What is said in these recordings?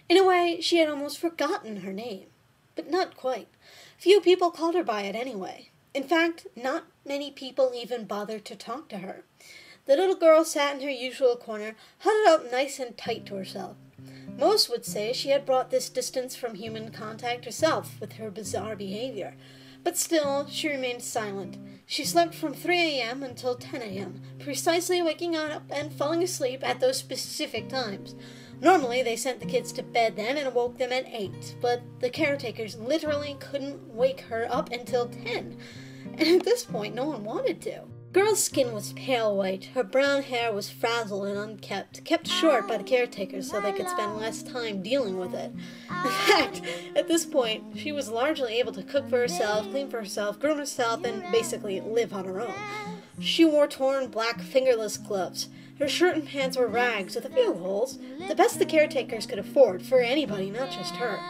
In a way, she had almost forgotten her name. But not quite. Few people called her by it anyway. In fact, not many people even bothered to talk to her. The little girl sat in her usual corner, huddled up nice and tight to herself. Most would say she had brought this distance from human contact herself with her bizarre behavior. But still, she remained silent. She slept from 3 a.m. until 10 a.m., precisely waking up and falling asleep at those specific times. Normally, they sent the kids to bed then and woke them at 8, but the caretakers literally couldn't wake her up until 10. And at this point, no one wanted to. Girl's skin was pale white, her brown hair was frazzled and unkempt, kept short by the caretakers so they could spend less time dealing with it. In fact, at this point, she was largely able to cook for herself, clean for herself, groom herself, and basically live on her own. She wore torn black fingerless gloves. Her shirt and pants were rags with a few holes, the best the caretakers could afford for anybody, not just her.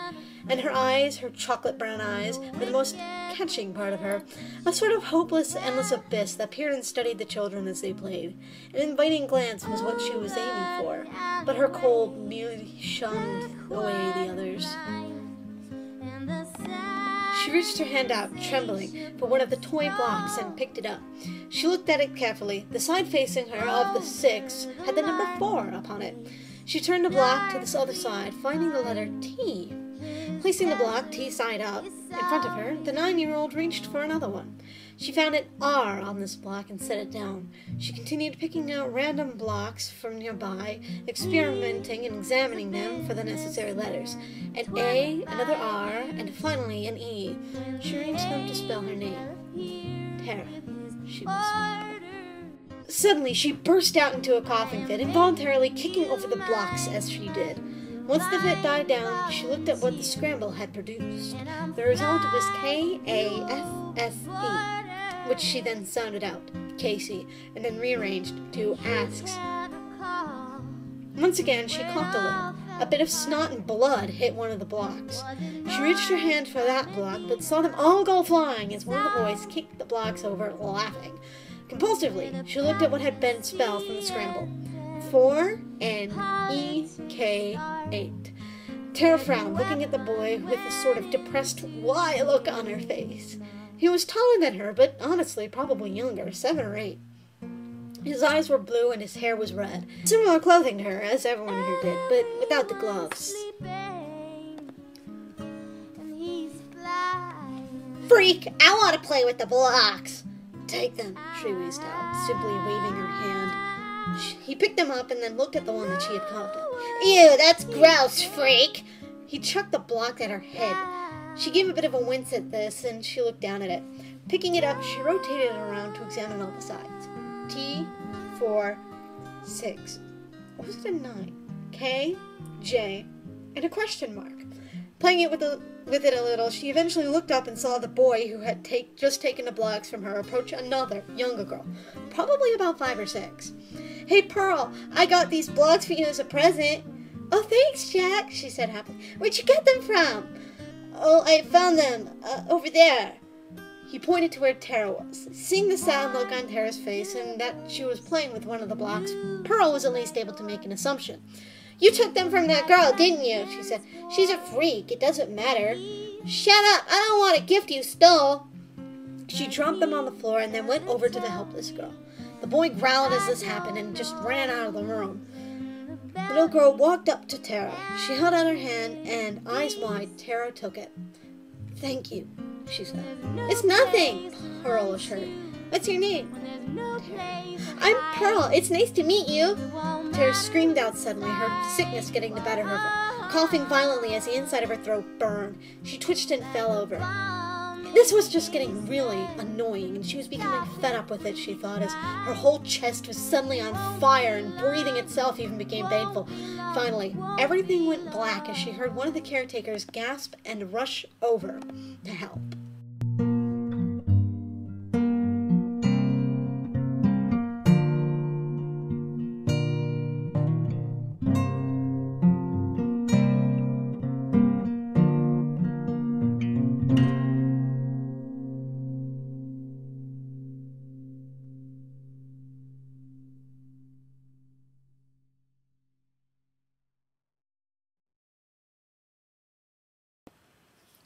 And her eyes, her chocolate brown eyes, were the most catching part of her, a sort of hopeless, endless abyss that peered and studied the children as they played. An inviting glance was what she was aiming for, but her cold merely shunned away the others. She reached her hand out, trembling, for one of the toy blocks and picked it up. She looked at it carefully. The side facing her of the 6 had the number 4 upon it. She turned the block to this other side, finding the letter T. Placing the block T side up in front of her, the 9-year-old reached for another one. She found an R on this block and set it down. She continued picking out random blocks from nearby, experimenting and examining them for the necessary letters. An A, another R, and finally an E. She arranged them to spell her name. Tara, she whispered. Suddenly, she burst out into a coughing fit, involuntarily kicking over the blocks as she did. Once the fit died down, she looked at what the scramble had produced. The result was K-A-F-F-E, which she then sounded out, Casey, and then rearranged to asks. Once again, she coughed a little. A bit of snot and blood hit one of the blocks. She reached her hand for that block, but saw them all go flying as one of the boys kicked the blocks over, laughing. Compulsively, she looked at what had been spelled from the scramble. 4-N-E-K-8. Tara frowned, looking at the boy with a sort of depressed, why look on her face. He was taller than her, but honestly probably younger, 7 or 8. His eyes were blue and his hair was red. Similar clothing to her, as everyone here did, but without the gloves. Freak! I want to play with the blocks! Take them, she wheezed out, simply waving her hand. He picked them up and then looked at the one that she had coughed at. Ew, that's gross, freak! He chucked the block at her head. She gave a bit of a wince at this, and she looked down at it. Picking it up, she rotated it around to examine all the sides. T, 4, 6. What was it, a 9? K, J, and a question mark. Playing it with it a little, she eventually looked up and saw the boy who had just taken the blocks from her approach another, younger girl, probably about 5 or 6. Hey, Pearl, I got these blocks for you as a present. Oh, thanks, Jack, she said happily. Where'd you get them from? Oh, I found them over there. He pointed to where Tara was. Seeing the sad look on Tara's face and that she was playing with one of the blocks, Pearl was at least able to make an assumption. You took them from that girl, didn't you? She said. She's a freak. It doesn't matter. Shut up. I don't want a gift you stole. She dropped them on the floor and then went over to the helpless girl. The boy growled as this happened and just ran out of the room. The little girl walked up to Tara. She held out her hand and, eyes wide, Tara took it. Thank you, she said. It's nothing, Pearl assured. What's your name? Tara. I'm Pearl. It's nice to meet you. Tara screamed out suddenly, her sickness getting the better of her, coughing violently as the inside of her throat burned. She twitched and fell over. This was just getting really annoying, and she was becoming fed up with it, she thought, as her whole chest was suddenly on fire and breathing itself even became painful. Finally, everything went black as she heard one of the caretakers gasp and rush over to help.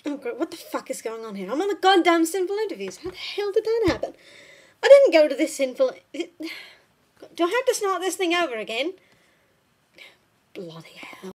Oh, God, what the fuck is going on here? I'm on a goddamn sinful interviews. How the hell did that happen? I didn't go to this sinful... Do I have to start this thing over again? Bloody hell.